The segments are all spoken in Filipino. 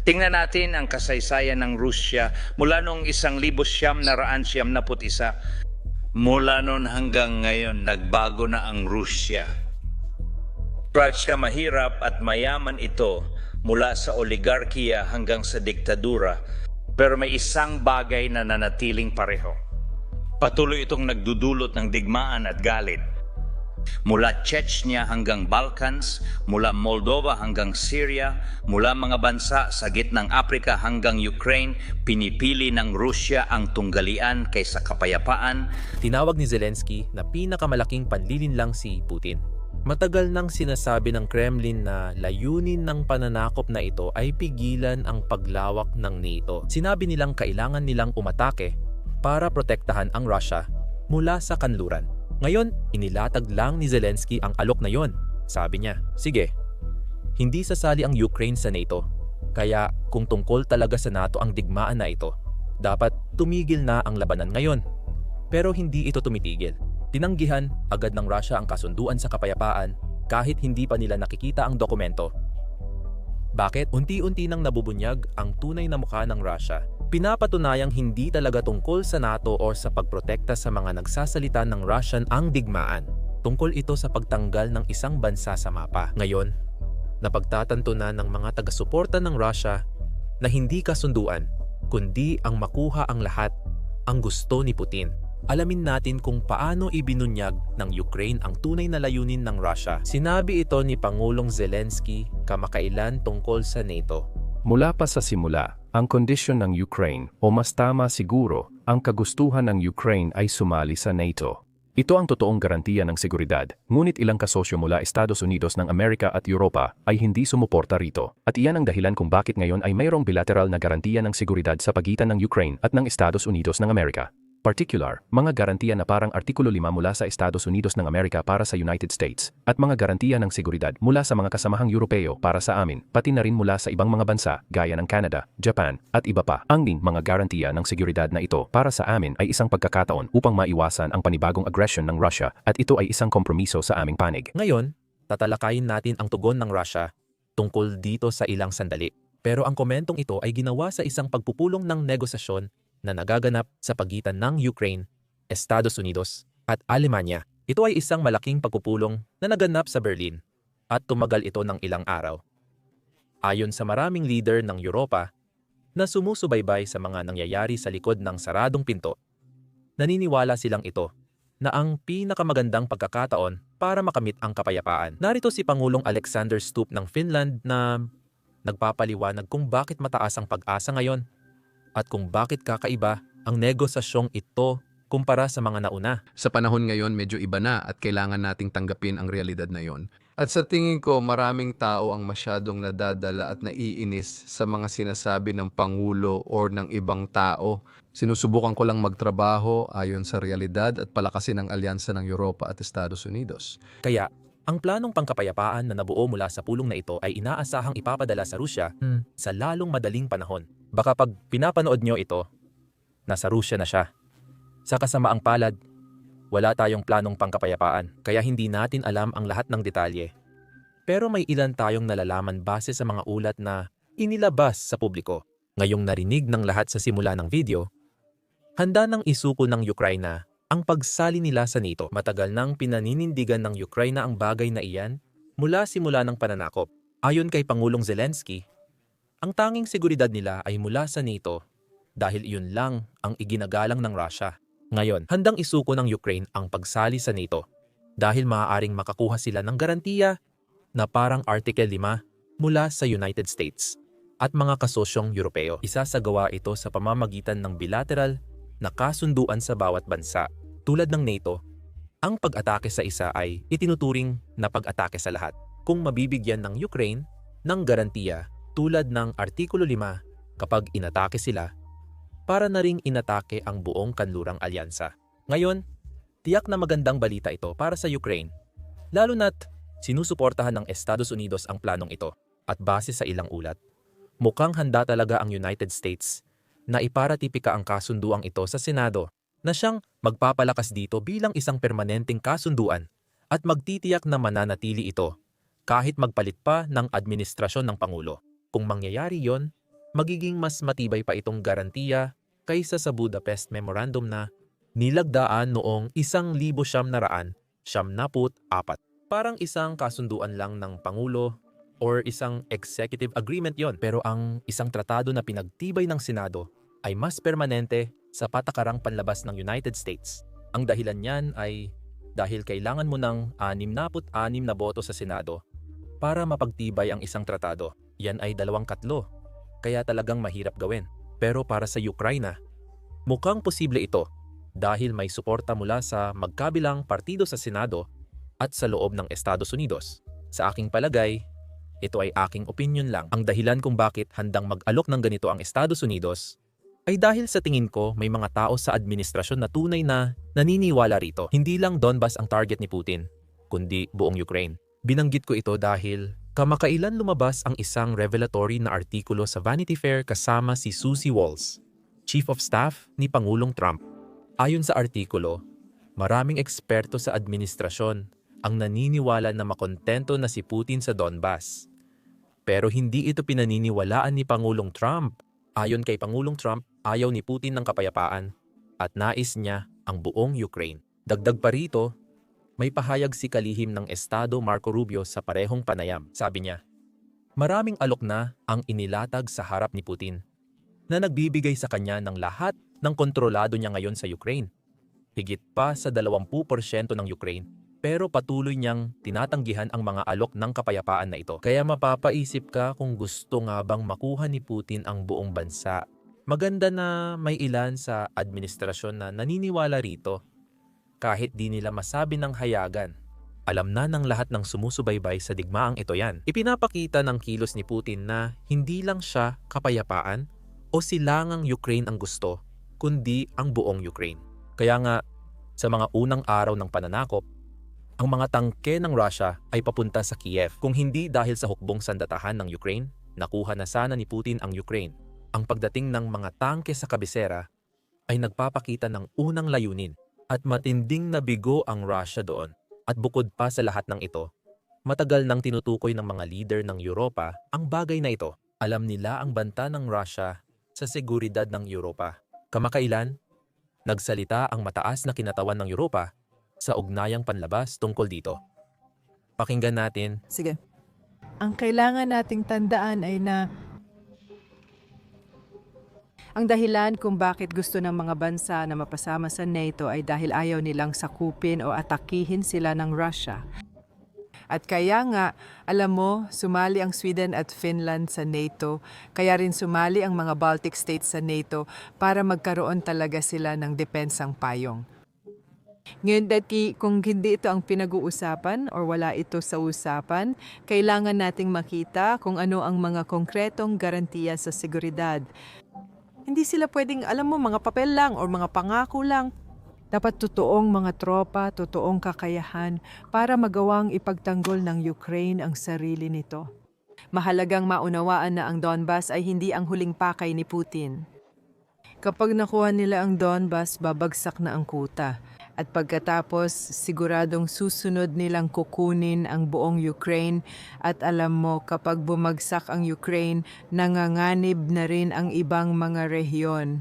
Tingnan natin ang kasaysayan ng Rusya mula noong 1991. Mula noon hanggang ngayon, nagbago na ang Rusya. Rusya mahirap at mayaman ito mula sa oligarkiya hanggang sa diktadura, pero may isang bagay na nanatiling pareho. Patuloy itong nagdudulot ng digmaan at galit. Mula Chechnya hanggang Balkans, mula Moldova hanggang Syria, mula mga bansa sa gitnang Afrika hanggang Ukraine, pinipili ng Rusya ang tunggalian kaysa kapayapaan. Tinawag ni Zelensky na pinakamalaking panlilinlang si Putin. Matagal nang sinasabi ng Kremlin na layunin ng pananakop na ito ay pigilan ang paglawak ng NATO. Sinabi nilang kailangan nilang umatake para protektahan ang Russia mula sa kanluran. Ngayon, inilatag lang ni Zelensky ang alok na yon. Sabi niya, sige, hindi sasali ang Ukraine sa NATO. Kaya kung tungkol talaga sa NATO ang digmaan na ito, dapat tumigil na ang labanan ngayon. Pero hindi ito tumitigil. Tinanggihan agad ng Russia ang kasunduan sa kapayapaan kahit hindi pa nila nakikita ang dokumento. Bakit? Unti-unti nang nabubunyag ang tunay na mukha ng Russia. Pinapatunayang hindi talaga tungkol sa NATO o sa pagprotekta sa mga nagsasalita ng Russian ang digmaan. Tungkol ito sa pagtanggal ng isang bansa sa mapa. Ngayon, napagtatanto na ng mga taga-suporta ng Russia na hindi kasunduan, kundi ang makuha ang lahat ang gusto ni Putin. Alamin natin kung paano ibinunyag ng Ukraine ang tunay na layunin ng Russia. Sinabi ito ni Pangulong Zelensky kamakailan tungkol sa NATO. Mula pa sa simula, ang kondisyon ng Ukraine, o mas tama siguro, ang kagustuhan ng Ukraine ay sumali sa NATO. Ito ang totoong garantiya ng seguridad, ngunit ilang kasosyo mula Estados Unidos ng Amerika at Europa ay hindi sumuporta rito. At iyan ang dahilan kung bakit ngayon ay mayroong bilateral na garantiya ng seguridad sa pagitan ng Ukraine at ng Estados Unidos ng Amerika. Particular, mga garantiya na parang Artikulo 5 mula sa Estados Unidos ng Amerika para sa United States, at mga garantiya ng seguridad mula sa mga kasamahang Europeo para sa amin, pati na rin mula sa ibang mga bansa gaya ng Canada, Japan, at iba pa. Ang mga garantiya ng seguridad na ito para sa amin ay isang pagkakataon upang maiwasan ang panibagong aggression ng Russia, at ito ay isang kompromiso sa aming panig. Ngayon, tatalakayin natin ang tugon ng Russia tungkol dito sa ilang sandali. Pero ang komentong ito ay ginawa sa isang pagpupulong ng negosasyon na nagaganap sa pagitan ng Ukraine, Estados Unidos, at Alemanya. Ito ay isang malaking pagpupulong na naganap sa Berlin at tumagal ito ng ilang araw. Ayon sa maraming leader ng Europa na sumusubaybay sa mga nangyayari sa likod ng saradong pinto, naniniwala silang ito na ang pinakamagandang pagkakataon para makamit ang kapayapaan. Narito si Pangulong Alexander Stubb ng Finland na nagpapaliwanag kung bakit mataas ang pag-asa ngayon at kung bakit kakaiba ang negosasyong ito kumpara sa mga nauna. Sa panahon ngayon, medyo iba na at kailangan nating tanggapin ang realidad na yon. At sa tingin ko, maraming tao ang masyadong nadadala at naiinis sa mga sinasabi ng Pangulo o ng ibang tao. Sinusubukan ko lang magtrabaho ayon sa realidad at palakasin ang alyansa ng Europa at Estados Unidos. Kaya, ang planong pangkapayapaan na nabuo mula sa pulong na ito ay inaasahang ipapadala sa Rusya sa lalong madaling panahon. Baka pag pinapanood nyo ito, nasa Rusya na siya. Sa kasamaang palad, wala tayong planong pangkapayapaan, kaya hindi natin alam ang lahat ng detalye. Pero may ilan tayong nalalaman base sa mga ulat na inilabas sa publiko. Ngayong narinig ng lahat sa simula ng video, handa nang isuko ng Ukraine ang pagsali nila sa NATO. Matagal nang pinaninindigan ng Ukraine ang bagay na iyan mula simula ng pananakop. Ayon kay Pangulong Zelensky, ang tanging seguridad nila ay mula sa NATO dahil iyon lang ang iginagalang ng Russia. Ngayon, handang isuko ng Ukraine ang pagsali sa NATO dahil maaaring makakuha sila ng garantiya na parang Article 5 mula sa United States at mga kasosyong Europeo. Isasagawa ito sa pamamagitan ng bilateral na kasunduan sa bawat bansa. Tulad ng NATO, ang pag-atake sa isa ay itinuturing na pag-atake sa lahat kung mabibigyan ng Ukraine ng garantiya tulad ng Artikulo 5 kapag inatake sila para na ring inatake ang buong kanlurang alyansa. Ngayon, tiyak na magandang balita ito para sa Ukraine, lalo na't sinusuportahan ng Estados Unidos ang planong ito at base sa ilang ulat, mukhang handa talaga ang United States na iparatipika ang kasunduang ito sa Senado na siyang magpapalakas dito bilang isang permanenteng kasunduan at magtitiyak na mananatili ito kahit magpalit pa ng administrasyon ng Pangulo. Kung mangyayari yon, magiging mas matibay pa itong garantiya kaysa sa Budapest Memorandum na nilagdaan noong 1974. Parang isang kasunduan lang ng Pangulo or isang executive agreement yon. Pero ang isang tratado na pinagtibay ng Senado ay mas permanente sa patakarang panlabas ng United States. Ang dahilan niyan ay dahil kailangan mo ng 66 na boto sa Senado para mapagtibay ang isang tratado. Yan ay 2/3, kaya talagang mahirap gawin. Pero para sa Ukraine, mukhang posible ito dahil may suporta mula sa magkabilang partido sa Senado at sa loob ng Estados Unidos. Sa aking palagay, ito ay aking opinion lang. Ang dahilan kung bakit handang mag-alok ng ganito ang Estados Unidos ay dahil sa tingin ko may mga tao sa administrasyon na tunay na naniniwala rito. Hindi lang Donbas ang target ni Putin, kundi buong Ukraine. Binanggit ko ito dahil kamakailan lumabas ang isang revelatory na artikulo sa Vanity Fair kasama si Susie Walls, Chief of Staff ni Pangulong Trump. Ayon sa artikulo, maraming eksperto sa administrasyon ang naniniwala na makontento na si Putin sa Donbas. Pero hindi ito pinaniniwalaan ni Pangulong Trump. Ayon kay Pangulong Trump, ayaw ni Putin ng kapayapaan at nais niya ang buong Ukraine. Dagdag pa rito, may pahayag si kalihim ng Estado Marco Rubio sa parehong panayam. Sabi niya, maraming alok na ang inilatag sa harap ni Putin na nagbibigay sa kanya ng lahat ng kontrolado niya ngayon sa Ukraine. Higit pa sa 20% ng Ukraine, pero patuloy niyang tinatanggihan ang mga alok ng kapayapaan na ito. Kaya mapapaisip ka kung gusto nga bang makuha ni Putin ang buong bansa. Maganda na may ilan sa administrasyon na naniniwala rito kahit di nila masabi ng hayagan. Alam na ng lahat ng sumusubaybay sa digmaang ito yan. Ipinapakita ng kilos ni Putin na hindi lang siya kapayapaan o silangang Ukraine ang gusto, kundi ang buong Ukraine. Kaya nga, sa mga unang araw ng pananakop, ang mga tangke ng Russia ay papunta sa Kiev. Kung hindi dahil sa hukbong sandatahan ng Ukraine, nakuha na sana ni Putin ang Ukraine. Ang pagdating ng mga tangke sa kabisera ay nagpapakita ng unang layunin at matinding nabigo ang Russia doon. At bukod pa sa lahat ng ito, matagal nang tinutukoy ng mga leader ng Europa ang bagay na ito. Alam nila ang banta ng Russia sa seguridad ng Europa. Kamakailan, nagsalita ang mataas na kinatawan ng Europa sa ugnayang panlabas tungkol dito. Pakinggan natin. Sige. Ang kailangan nating tandaan ay na ang dahilan kung bakit gusto ng mga bansa na mapasama sa NATO ay dahil ayaw nilang sakupin o atakihin sila ng Russia. At kaya nga, alam mo, sumali ang Sweden at Finland sa NATO, kaya rin sumali ang mga Baltic states sa NATO para magkaroon talaga sila ng depensang payong. Ngayon, kung hindi ito ang pinag-uusapan or wala ito sa usapan, kailangan nating makita kung ano ang mga konkretong garantiya sa seguridad. Hindi sila pwedeng, alam mo, mga papel lang or mga pangako lang. Dapat totoong mga tropa, totoong kakayahan para magawang ipagtanggol ng Ukraine ang sarili nito. Mahalagang maunawaan na ang Donbas ay hindi ang huling pakay ni Putin. Kapag nakuha nila ang Donbas, babagsak na ang kuta. At pagkatapos, siguradong susunod nilang kukunin ang buong Ukraine. At alam mo, kapag bumagsak ang Ukraine, nanganganib na rin ang ibang mga rehiyon.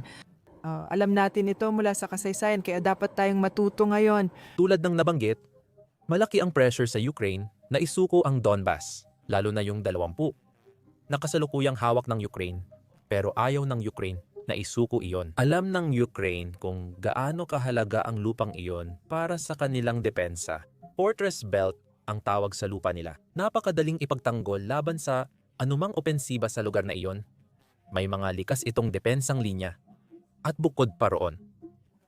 Alam natin ito mula sa kasaysayan, kaya dapat tayong matuto ngayon. Tulad ng nabanggit, malaki ang pressure sa Ukraine na isuko ang Donbas, lalo na yung 20. Nakasalukuyang hawak ng Ukraine, pero ayaw ng Ukraine na isuko iyon. Alam ng Ukraine kung gaano kahalaga ang lupang iyon para sa kanilang depensa. Fortress Belt ang tawag sa lupa nila. Napakadaling ipagtanggol laban sa anumang opensiba sa lugar na iyon. May mga likas itong depensang linya. At bukod pa roon,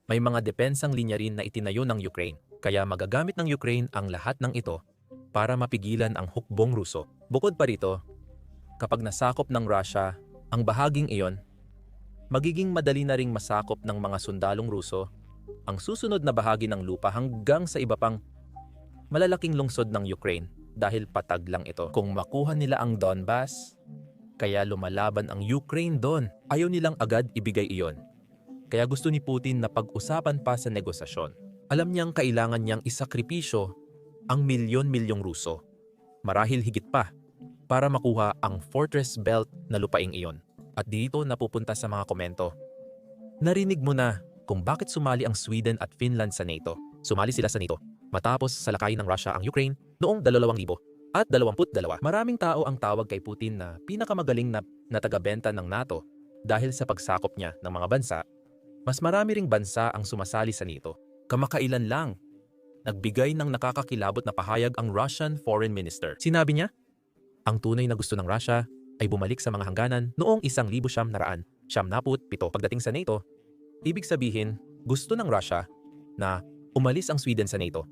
may mga depensang linya rin na itinayo ng Ukraine. Kaya magagamit ng Ukraine ang lahat ng ito para mapigilan ang hukbong Ruso. Bukod pa rito, kapag nasakop ng Russia ang bahaging iyon, magiging madali na ring masakop ng mga sundalong Ruso ang susunod na bahagi ng lupa hanggang sa iba pang malalaking lungsod ng Ukraine dahil patag lang ito. Kung makuha nila ang Donbas, kaya lumalaban ang Ukraine doon. Ayaw nilang agad ibigay iyon. Kaya gusto ni Putin na pag-usapan pa sa negosasyon. Alam niyang kailangan niyang isakripisyo ang milyon-milyong Ruso. Marahil higit pa. para makuha ang Fortress Belt na lupaing iyon. At dito napupunta sa mga komento. Narinig mo na kung bakit sumali ang Sweden at Finland sa NATO. Sumali sila sa NATO matapos salakayin ng Russia ang Ukraine noong 2022. Maraming tao ang tawag kay Putin na pinakamagaling na taga-benta ng NATO dahil sa pagsakop niya ng mga bansa. Mas marami ring bansa ang sumasali sa NATO. Kamakailan lang, nagbigay ng nakakakilabot na pahayag ang Russian Foreign Minister. Sinabi niya, ang tunay na gusto ng Russia ay bumalik sa mga hangganan noong 1997 pagdating sa NATO. Ibig sabihin, gusto ng Russia na umalis ang Sweden sa NATO.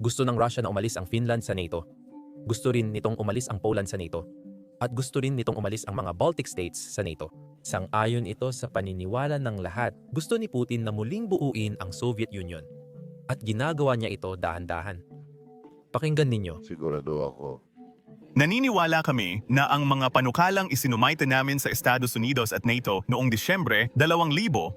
Gusto ng Russia na umalis ang Finland sa NATO. Gusto rin nitong umalis ang Poland sa NATO. At gusto rin nitong umalis ang mga Baltic states sa NATO. Sang-ayon ito sa paniniwala ng lahat. Gusto ni Putin na muling buuin ang Soviet Union. At ginagawa niya ito dahan-dahan. Pakinggan ninyo. Sigurado ako. Naniniwala kami na ang mga panukalang isinumaita namin sa Estados Unidos at NATO noong Disyembre 2021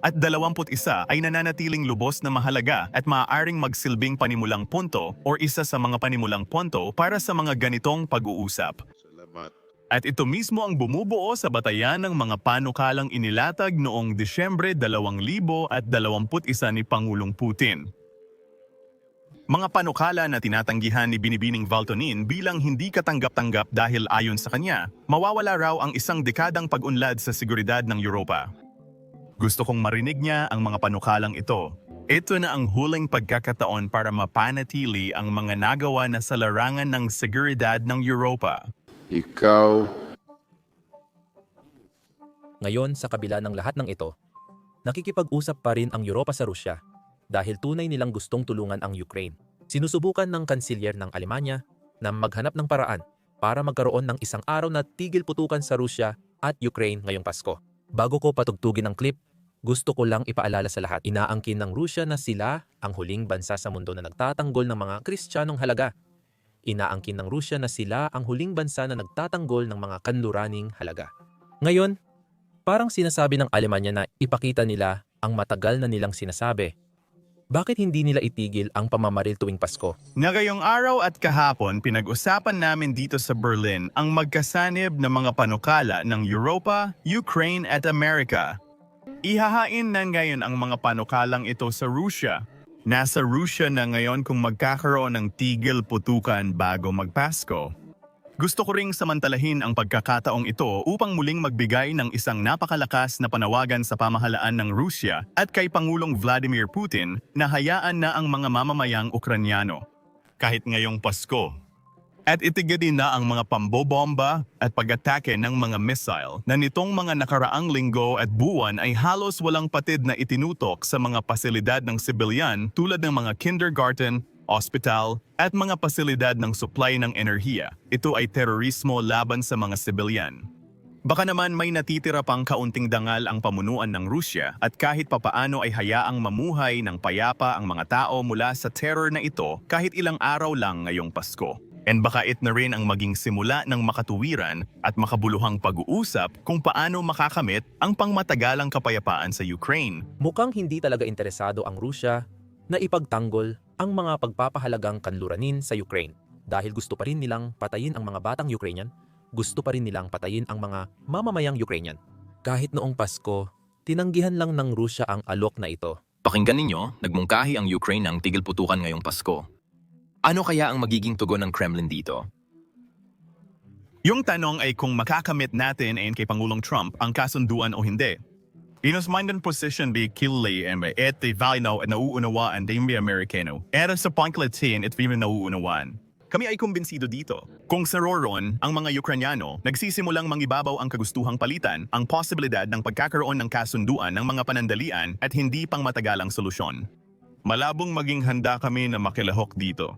ay nananatiling lubos na mahalaga at maaaring magsilbing panimulang punto o isa sa mga panimulang punto para sa mga ganitong pag-uusap. Salamat. At ito mismo ang bumubuo sa batayan ng mga panukalang inilatag noong Disyembre 2021 ni Pangulong Putin. Mga panukala na tinatanggihan ni Binibining Valtonin bilang hindi katanggap-tanggap dahil ayon sa kanya, mawawala raw ang isang dekadang pag-unlad sa seguridad ng Europa. Gusto kong marinig niya ang mga panukalang ito. Ito na ang huling pagkakataon para mapanatili ang mga nagawa na sa larangan ng seguridad ng Europa. Ikaw, Ngayon, sa kabila ng lahat ng ito, nakikipag-usap pa rin ang Europa sa Rusya dahil tunay nilang gustong tulungan ang Ukraine. Sinusubukan ng kansilyer ng Alemanya na maghanap ng paraan para magkaroon ng isang araw na tigil putukan sa Rusya at Ukraine ngayong Pasko. Bago ko patugtugin ang clip, gusto ko lang ipaalala sa lahat, inaangkin ng Rusya na sila ang huling bansa sa mundo na nagtatanggol ng mga Kristiyanong halaga. Inaangkin ng Rusya na sila ang huling bansa na nagtatanggol ng mga kanluraning halaga. Ngayon, parang sinasabi ng Alemanya na ipakita nila ang matagal na nilang sinasabi. Bakit hindi nila itigil ang pamamaril tuwing Pasko? Ngayong araw at kahapon, pinag-usapan namin dito sa Berlin ang magkasanib na mga panukala ng Europa, Ukraine at Amerika. Ihahain na ngayon ang mga panukalang ito sa Rusya. Nasa Rusya na ngayon kung magkakaroon ng tigil putukan bago magpasko. Gusto ko ring samantalahin ang pagkakataong ito upang muling magbigay ng isang napakalakas na panawagan sa pamahalaan ng Rusya at kay Pangulong Vladimir Putin na hayaan na ang mga mamamayang Ukranyano. Kahit ngayong Pasko. At itigilin na ang mga pambobomba at pag-atake ng mga missile na nitong mga nakaraang linggo at buwan ay halos walang patid na itinutok sa mga pasilidad ng sibilyan tulad ng mga kindergarten, ospital, at mga pasilidad ng supply ng enerhiya. Ito ay terorismo laban sa mga sibilyan. Baka naman may natitira pang kaunting dangal ang pamunuan ng Rusya at kahit papaano ay hayaang mamuhay ng payapa ang mga tao mula sa terror na ito kahit ilang araw lang ngayong Pasko. And baka it na rin ang maging simula ng makatuwiran at makabuluhang pag-uusap kung paano makakamit ang pangmatagalang kapayapaan sa Ukraine. Mukhang hindi talaga interesado ang Rusya na ipagtanggol ang mga pagpapahalagang kanluranin sa Ukraine dahil gusto pa rin nilang patayin ang mga batang Ukrainian, gusto pa rin nilang patayin ang mga mamamayang Ukrainian. Kahit noong Pasko, tinanggihan lang ng Rusya ang alok na ito. Pakinggan ninyo, nagmungkahi ang Ukraine ng tigil putukan ngayong Pasko. Ano kaya ang magiging tugon ng Kremlin dito? Yung tanong ay kung makakamit natin ayon kay Pangulong Trump ang kasunduan o hindi. Inusmandan position by Kili and by ete valino at nauunawaan din by Amerikano. Era sa pangkalatin at hindi nauunawaan. Kami ay kumbinsido dito. Kung sa roron, ang mga Ukranyano nagsisimulang mangibabaw ang kagustuhang palitan ang posibilidad ng pagkakaroon ng kasunduan ng mga panandalian at hindi pang matagalang solusyon. Malabong maging handa kami na makilahok dito.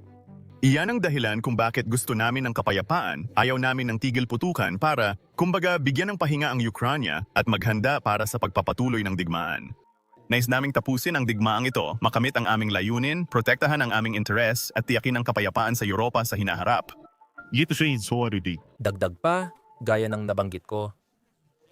Iyan ang dahilan kung bakit gusto namin ng kapayapaan, ayaw namin ng tigil putukan para, kumbaga, bigyan ng pahinga ang Ukranya at maghanda para sa pagpapatuloy ng digmaan. Nais naming tapusin ang digmaang ito, makamit ang aming layunin, protektahan ang aming interes at tiyakin ang kapayapaan sa Europa sa hinaharap. Dagdag pa, gaya ng nabanggit ko,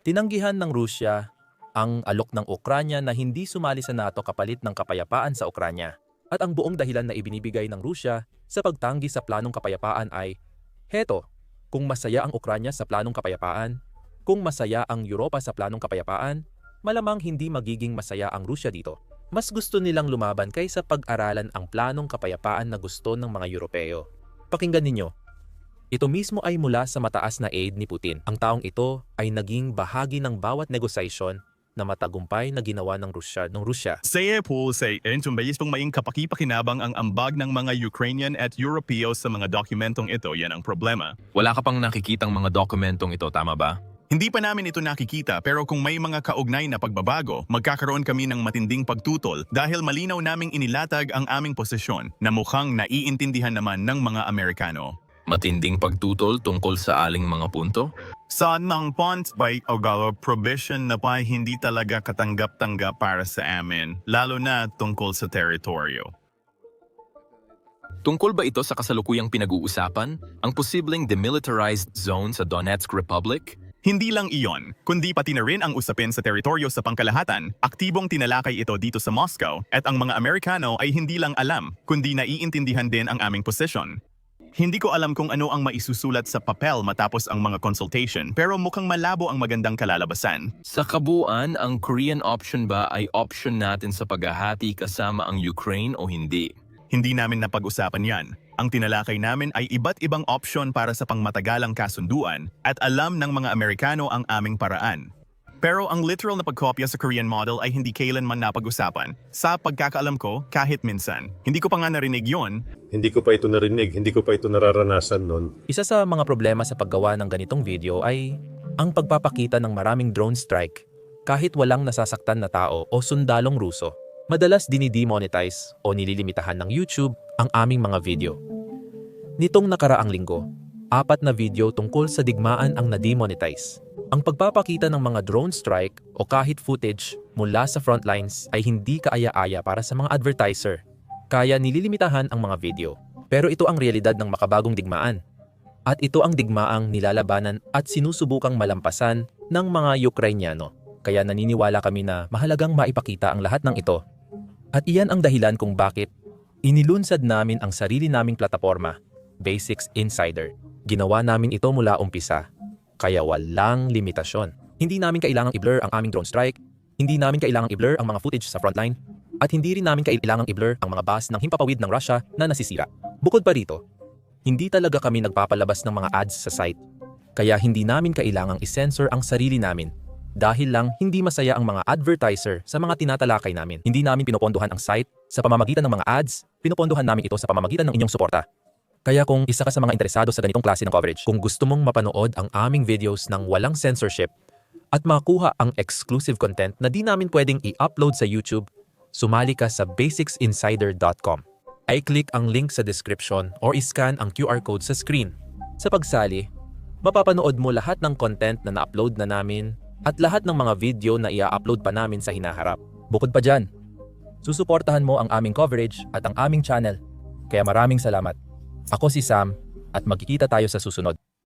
tinanggihan ng Rusya ang alok ng Ukranya na hindi sumali sa NATO kapalit ng kapayapaan sa Ukranya. At ang buong dahilan na ibinibigay ng Rusya sa pagtanggi sa planong kapayapaan ay, heto, Kung masaya ang Ukranya sa planong kapayapaan, kung masaya ang Europa sa planong kapayapaan, malamang hindi magiging masaya ang Rusya dito. Mas gusto nilang lumaban kaysa pag-aralan ang planong kapayapaan na gusto ng mga Europeo. Pakinggan ninyo. Ito mismo ay mula sa mataas na aid ni Putin. Ang taong ito ay naging bahagi ng bawat negosasyon na matagumpay na ginawa ng Rusya. Saya po sa bayis pong maing kapakipakinabang ang ambag ng mga Ukrainian at Europeo sa mga dokumentong ito. Yan ang problema. Wala ka pang nakikitang mga dokumentong ito, tama ba? Hindi pa namin ito nakikita pero kung may mga kaugnay na pagbabago, magkakaroon kami ng matinding pagtutol dahil malinaw naming inilatag ang aming posisyon na mukhang naiintindihan naman ng mga Amerikano. Matinding pagtutol tungkol sa aling mga punto? Saan ng Pont by Ogalo provision na pa hindi talaga katanggap-tanggap para sa amin, lalo na tungkol sa teritoryo. Tungkol ba ito sa kasalukuyang pinag-uusapan, ang posibleng demilitarized zone sa Donetsk Republic? Hindi lang iyon, kundi pati na rin ang usapin sa teritoryo sa pangkalahatan. Aktibong tinalakay ito dito sa Moscow at ang mga Amerikano ay hindi lang alam, kundi naiintindihan din ang aming posisyon. Hindi ko alam kung ano ang maisusulat sa papel matapos ang mga consultation pero mukhang malabo ang magandang kalalabasan. Sa kabuuan, ang Korean option ba ay option natin sa paghahati kasama ang Ukraine o hindi? Hindi namin napag-usapan yan. Ang tinalakay namin ay iba't ibang opsyon para sa pangmatagalang kasunduan at alam ng mga Amerikano ang aming paraan. Pero ang literal na pagkopya sa Korean model ay hindi kailanman napag-usapan. Sa pagkakaalam ko, kahit minsan. Hindi ko pa nga narinig yon. Hindi ko pa ito narinig, hindi ko pa ito nararanasan noon. Isa sa mga problema sa paggawa ng ganitong video ay ang pagpapakita ng maraming drone strike kahit walang nasasaktan na tao o sundalong Ruso. Madalas dinidemonetize o nililimitahan ng YouTube ang aming mga video. Nitong nakaraang linggo, 4 na video tungkol sa digmaan ang na-demonetize. Ang pagpapakita ng mga drone strike o kahit footage mula sa frontlines ay hindi kaaya-aya para sa mga advertiser, kaya nililimitahan ang mga video. Pero ito ang realidad ng makabagong digmaan. At ito ang digmaang nilalabanan at sinusubukang malampasan ng mga Ukrainyano. Kaya naniniwala kami na mahalagang maipakita ang lahat ng ito. At iyan ang dahilan kung bakit inilunsad namin ang sarili naming plataforma, Basics Insider. Ginawa namin ito mula umpisa. Kaya walang limitasyon. Hindi namin kailangang i-blur ang aming drone strike, hindi namin kailangang i-blur ang mga footage sa frontline, at hindi rin namin kailangang i-blur ang mga bus ng himpapawid ng Russia na nasisira. Bukod pa rito, hindi talaga kami nagpapalabas ng mga ads sa site, kaya hindi namin kailangang i-censor ang sarili namin dahil lang hindi masaya ang mga advertiser sa mga tinatalakay namin. Hindi namin pinopondohan ang site sa pamamagitan ng mga ads, pinopondohan namin ito sa pamamagitan ng inyong suporta. Kaya kung isa ka sa mga interesado sa ganitong klase ng coverage, kung gusto mong mapanood ang aming videos ng walang censorship at makuha ang exclusive content na di namin pwedeng i-upload sa YouTube, sumali ka sa basicsinsider.com. Ay click ang link sa description or iscan ang QR code sa screen. Sa pagsali, mapapanood mo lahat ng content na na-upload na namin at lahat ng mga video na i-upload pa namin sa hinaharap. Bukod pa dyan, susuportahan mo ang aming coverage at ang aming channel. Kaya maraming salamat. Ako si Sam at magkikita tayo sa susunod.